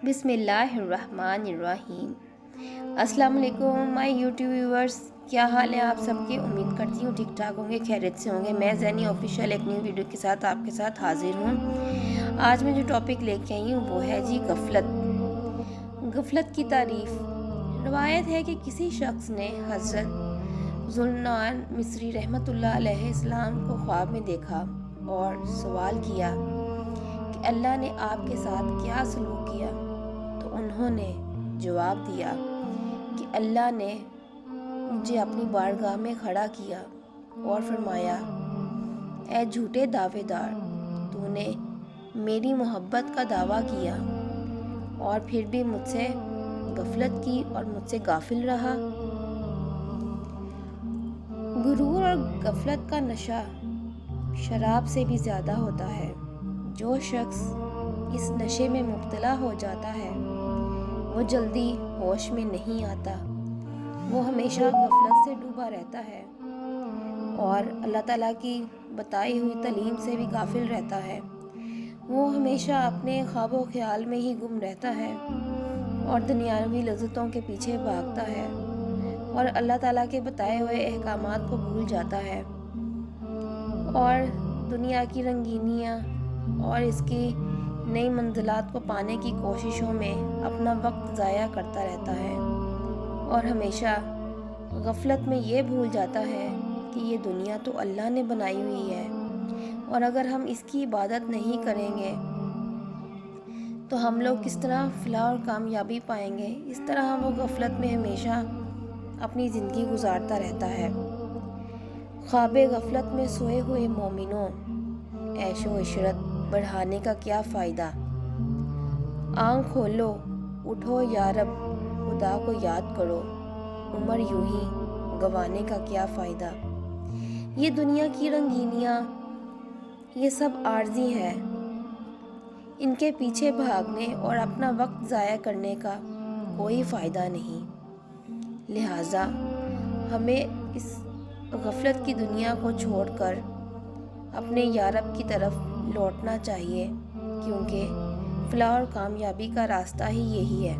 بسم اللہ الرحمن الرحیم۔ السلام علیکم مائی یوٹیوب ویورز، کیا حال ہے آپ سب کے؟ امید کرتی ہوں ٹھیک ٹھاک ہوں گے، خیریت سے ہوں گے۔ میں زینی آفیشیل ایک نیو ویڈیو کے ساتھ آپ کے ساتھ حاضر ہوں۔ آج میں جو ٹاپک لے کے آئی ہوں وہ ہے غفلت کی تعریف۔ روایت ہے کہ کسی شخص نے حضرت ذوالنون مصری رحمۃ اللہ علیہ السلام کو خواب میں دیکھا اور سوال کیا کہ اللہ نے آپ کے ساتھ کیا سلوک کیا؟ تو انہوں نے جواب دیا کہ اللہ نے مجھے اپنی بارگاہ میں کھڑا کیا اور فرمایا، اے جھوٹے دعوے دار، تو نے میری محبت کا دعویٰ کیا اور پھر بھی مجھ سے غفلت کی اور مجھ سے غافل رہا۔ غرور اور غفلت کا نشہ شراب سے بھی زیادہ ہوتا ہے۔ جو شخص اس نشے میں مبتلا ہو جاتا ہے وہ جلدی ہوش میں نہیں آتا، وہ ہمیشہ غفلت سے ڈوبا رہتا ہے اور اللہ تعالیٰ کی بتائی ہوئی تعلیم سے بھی غافل رہتا ہے۔ وہ ہمیشہ اپنے خواب و خیال میں ہی گم رہتا ہے اور دنیاوی لذتوں کے پیچھے بھاگتا ہے اور اللہ تعالیٰ کے بتائے ہوئے احکامات کو بھول جاتا ہے اور دنیا کی رنگینیاں اور اس کی نئی منزلات کو پانے کی کوششوں میں اپنا وقت ضائع کرتا رہتا ہے اور ہمیشہ غفلت میں یہ بھول جاتا ہے کہ یہ دنیا تو اللہ نے بنائی ہوئی ہے اور اگر ہم اس کی عبادت نہیں کریں گے تو ہم لوگ کس طرح فلاح اور کامیابی پائیں گے؟ اس طرح وہ غفلت میں ہمیشہ اپنی زندگی گزارتا رہتا ہے۔ خواب غفلت میں سوئے ہوئے مومنوں، عیش و عشرت بڑھانے کا کیا فائدہ؟ آنکھ کھولو، اٹھو یا رب، خدا کو یاد کرو، عمر یوں ہی گنوانے کا کیا فائدہ؟ یہ دنیا کی رنگینیاں یہ سب عارضی ہیں، ان کے پیچھے بھاگنے اور اپنا وقت ضائع کرنے کا کوئی فائدہ نہیں۔ لہٰذا ہمیں اس غفلت کی دنیا کو چھوڑ کر اپنے یارب کی طرف لوٹنا چاہیے، کیونکہ فلاح اور کامیابی کا راستہ ہی یہی ہے۔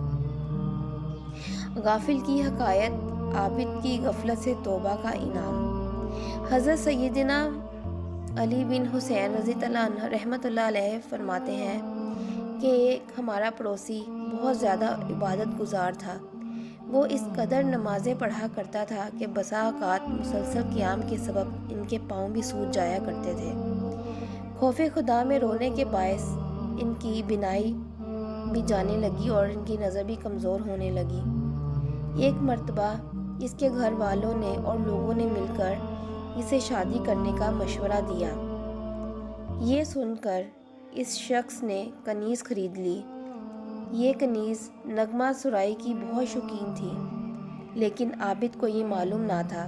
غافل کی حکایت، عابد کی غفلت سے توبہ کا انعام۔ حضرت سیدنا علی بن حسین رضی اللہ عنہ رحمۃ اللہ علیہ فرماتے ہیں کہ ایک ہمارا پڑوسی بہت زیادہ عبادت گزار تھا۔ وہ اس قدر نمازیں پڑھا کرتا تھا کہ بسا اوقات مسلسل قیام کے سبب ان کے پاؤں بھی سوج جایا کرتے تھے۔ خوف خدا میں رونے کے باعث ان کی بینائی بھی جانے لگی اور ان کی نظر بھی کمزور ہونے لگی۔ ایک مرتبہ اس کے گھر والوں نے اور لوگوں نے مل کر اسے شادی کرنے کا مشورہ دیا۔ یہ سن کر اس شخص نے کنیز خرید لی۔ یہ کنیز نغمہ سرائی کی بہت شوقین تھی، لیکن عابد کو یہ معلوم نہ تھا۔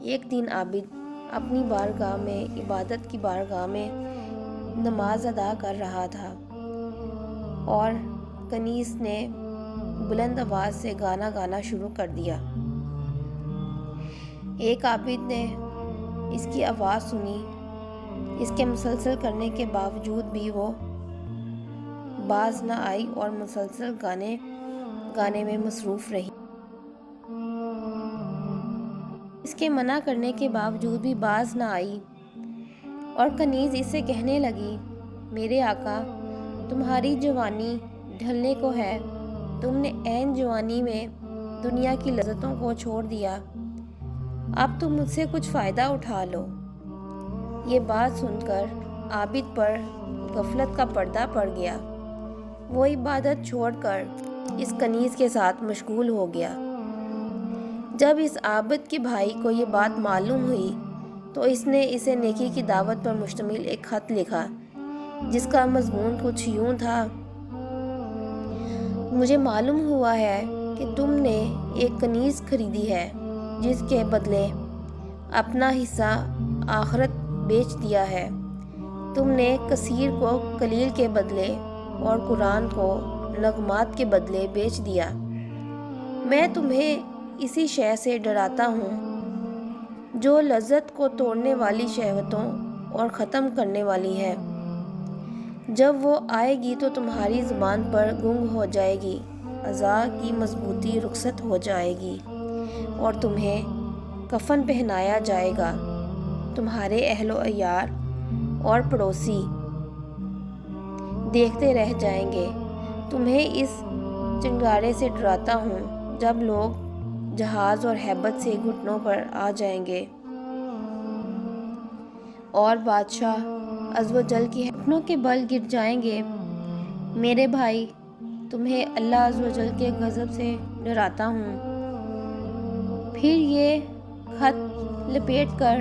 ایک دن عابد اپنی بارگاہ میں عبادت کی بارگاہ میں نماز ادا کر رہا تھا اور کنیز نے بلند آواز سے گانا گانا شروع کر دیا۔ ایک عابد نے اس کی آواز سنی، اس کے مسلسل کرنے کے باوجود بھی وہ باز نہ آئی اور مسلسل گانے میں مصروف رہی۔ اس کے منع کرنے کے باوجود بھی باز نہ آئی اور کنیز اسے کہنے لگی، میرے آقا، تمہاری جوانی ڈھلنے کو ہے، تم نے عین جوانی میں دنیا کی لذتوں کو چھوڑ دیا، اب تم مجھ سے کچھ فائدہ اٹھا لو۔ یہ بات سن کر عابد پر غفلت کا پردہ پڑ گیا۔ وہ عبادت چھوڑ کر اس کنیز کے ساتھ مشغول ہو گیا۔ جب اس عابد کے بھائی کو یہ بات معلوم ہوئی تو اس نے اسے نیکی کی دعوت پر مشتمل ایک خط لکھا، جس کا مضمون کچھ یوں تھا، مجھے معلوم ہوا ہے کہ تم نے ایک کنیز خریدی ہے جس کے بدلے اپنا حصہ آخرت بیچ دیا ہے۔ تم نے کثیر کو قلیل کے بدلے اور قرآن کو نغمات کے بدلے بیچ دیا۔ میں تمہیں اسی شے سے ڈراتا ہوں جو لذت کو توڑنے والی شہوتوں اور ختم کرنے والی ہے۔ جب وہ آئے گی تو تمہاری زبان پر گنگ ہو جائے گی، اعضاء کی مضبوطی رخصت ہو جائے گی اور تمہیں کفن پہنایا جائے گا۔ تمہارے اہل و عیال اور پڑوسی دیکھتے رہ جائیں گے۔ تمہیں اس چنگارے سے ڈراتا ہوں جب لوگ جہاز اور ہیبت سے گھٹنوں پر آ جائیں گے اور بادشاہ عز و جل کی گھٹنوں کے بل گر جائیں گے۔ میرے بھائی، تمہیں اللہ عز و جل کے غضب سے ڈراتا ہوں۔ پھر یہ خط لپیٹ کر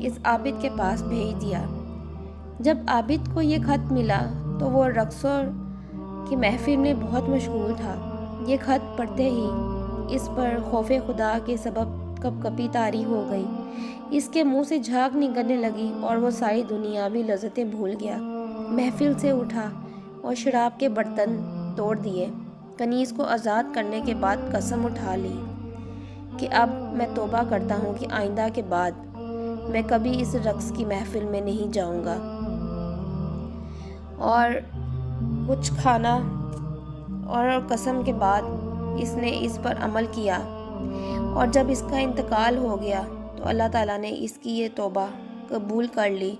اس عابد کے پاس بھیج دیا۔ جب عابد کو یہ خط ملا تو وہ رقصوں کی محفل میں بہت مشغول تھا۔ یہ خط پڑھتے ہی اس پر خوف خدا کے سبب کپ کپی طاری ہو گئی، اس کے منہ سے جھاگ نکلنے لگی اور وہ ساری دنیاوی لذتیں بھول گیا۔ محفل سے اٹھا اور شراب کے برتن توڑ دیے۔ کنیز کو آزاد کرنے کے بعد قسم اٹھا لی کہ اب میں توبہ کرتا ہوں کہ آئندہ کے بعد میں کبھی اس رقص کی محفل میں نہیں جاؤں گا۔ اور کچھ کھانا اور قسم کے بعد اس نے اس پر عمل کیا، اور جب اس کا انتقال ہو گیا تو اللہ تعالیٰ نے اس کی یہ توبہ قبول کر لی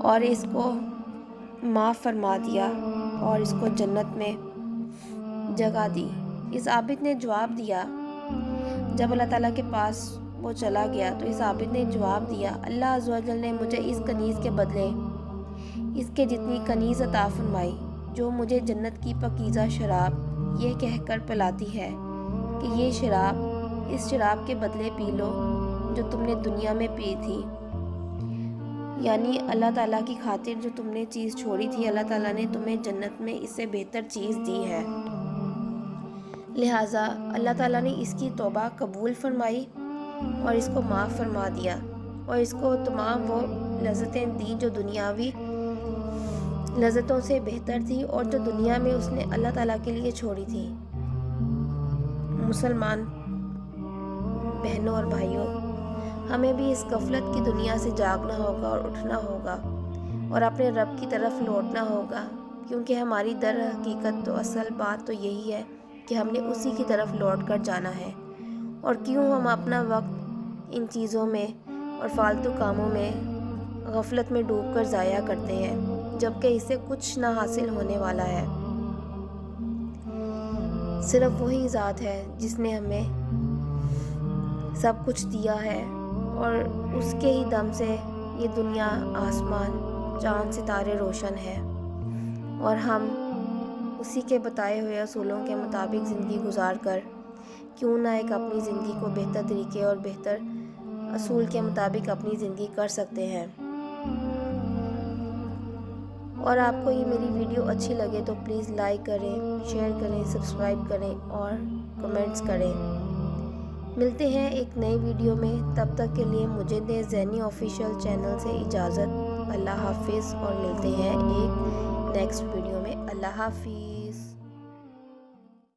اور اس کو معاف فرما دیا اور اس کو جنت میں جگہ دی۔ اس عابد نے جواب دیا، جب اللہ تعالیٰ کے پاس وہ چلا گیا تو اس عابد نے جواب دیا، اللہ عز و جل نے مجھے اس کنیز کے بدلے اس کے جتنی کنیز عطا فرمائی جو مجھے جنت کی پاکیزہ شراب یہ کہہ کر پلاتی ہے کہ یہ شراب اس شراب کے بدلے پی لو جو تم نے دنیا میں پی تھی، یعنی اللہ تعالیٰ کی خاطر جو تم نے چیز چھوڑی تھی، اللہ تعالیٰ نے تمہیں جنت میں اس سے بہتر چیز دی ہے۔ لہٰذا اللہ تعالیٰ نے اس کی توبہ قبول فرمائی اور اس کو معاف فرما دیا اور اس کو تمام وہ لذتیں دیں جو دنیاوی لذتوں سے بہتر تھی اور جو دنیا میں اس نے اللہ تعالیٰ کے لیے چھوڑی تھی۔ مسلمان بہنوں اور بھائیوں، ہمیں بھی اس غفلت کی دنیا سے جاگنا ہوگا اور اٹھنا ہوگا اور اپنے رب کی طرف لوٹنا ہوگا، کیونکہ ہماری در حقیقت تو اصل بات تو یہی ہے کہ ہم نے اسی کی طرف لوٹ کر جانا ہے۔ اور کیوں ہم اپنا وقت ان چیزوں میں اور فالتو کاموں میں غفلت میں ڈوب کر ضائع کرتے ہیں جبکہ اس سے کچھ نہ حاصل ہونے والا ہے۔ صرف وہی ذات ہے جس نے ہمیں سب کچھ دیا ہے اور اس کے ہی دم سے یہ دنیا، آسمان، چاند، ستارے روشن ہے، اور ہم اسی کے بتائے ہوئے اصولوں کے مطابق زندگی گزار کر کیوں نہ ایک اپنی زندگی کو بہتر طریقے اور بہتر اصول کے مطابق اپنی زندگی کر سکتے ہیں۔ اور آپ کو یہ میری ویڈیو اچھی لگے تو پلیز لائک کریں، شیئر کریں، سبسکرائب کریں اور کمنٹس کریں۔ ملتے ہیں ایک نئی ویڈیو میں، تب تک کے لیے مجھے دیں زینی آفیشیل چینل سے اجازت۔ اللہ حافظ، اور ملتے ہیں ایک نیکسٹ ویڈیو میں۔ اللہ حافظ۔